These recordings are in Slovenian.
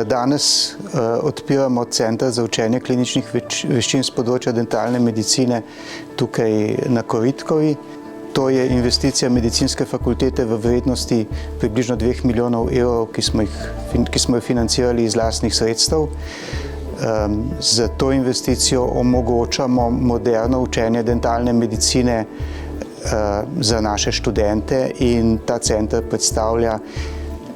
Danes odpiramo Center za učenje kliničnih veščin z področja dentalne medicine tukaj na Koritkovi. To je investicija medicinske fakultete v vrednosti približno 2 milijonov evrov, ki smo jo financirali iz lastnih sredstev. Z to investicijo omogočamo moderno učenje dentalne medicine za naše študente in ta center predstavlja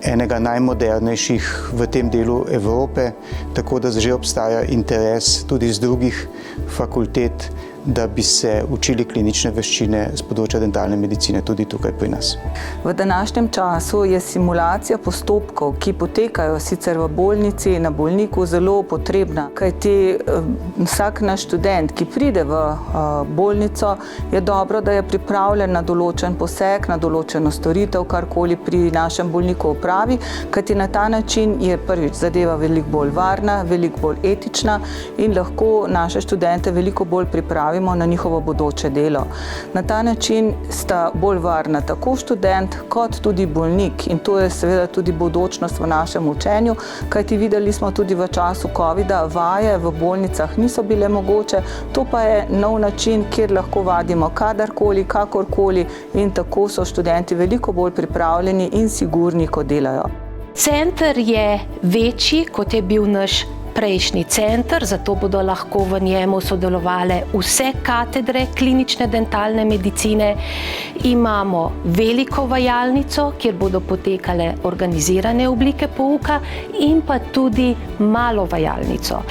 enega najmodernejših v tem delu Evrope, tako da že obstaja interes tudi iz drugih fakultet, da bi se učili klinične veščine z področja dentalne medicine tudi tukaj pri nas. V današnjem času je simulacija postopkov, ki potekajo sicer v bolnici na bolniku, zelo potrebna, kajti vsak naš študent, ki pride v bolnico, je dobro, da je pripravljen na določen poseg, na določeno storitev, karkoli pri našem bolniku opravi, kajti na ta način je prvič zadeva veliko bolj varna, veliko bolj etična in lahko naše študente veliko bolj pripravimo na njihovo bodoče delo. Na ta način sta bolj varna tako študent kot tudi bolnik in to je seveda tudi bodočnost v našem učenju, kajti videli smo tudi v času covida, vaje v bolnicah niso bile mogoče, to pa je nov način, kjer lahko vadimo kadarkoli, kakorkoli in tako so študenti veliko bolj pripravljeni in sigurni, ko delajo. Center je večji, kot je bil naš prejšnji center, zato bodo lahko v njemu sodelovale vse katedre klinične dentalne medicine. Imamo veliko vajalnico, kjer bodo potekale organizirane oblike pouka in pa tudi malo vajalnico.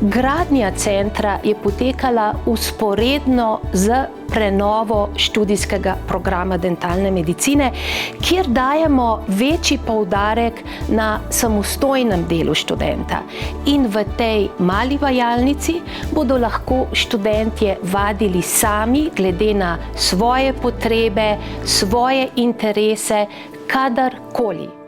Gradnja centra je potekala vzporedno z prenovo študijskega programa dentalne medicine, kjer dajemo večji poudarek na samostojnem delu študenta. In v tej mali vajalnici bodo lahko študentje vadili sami, glede na svoje potrebe, svoje interese, kadarkoli.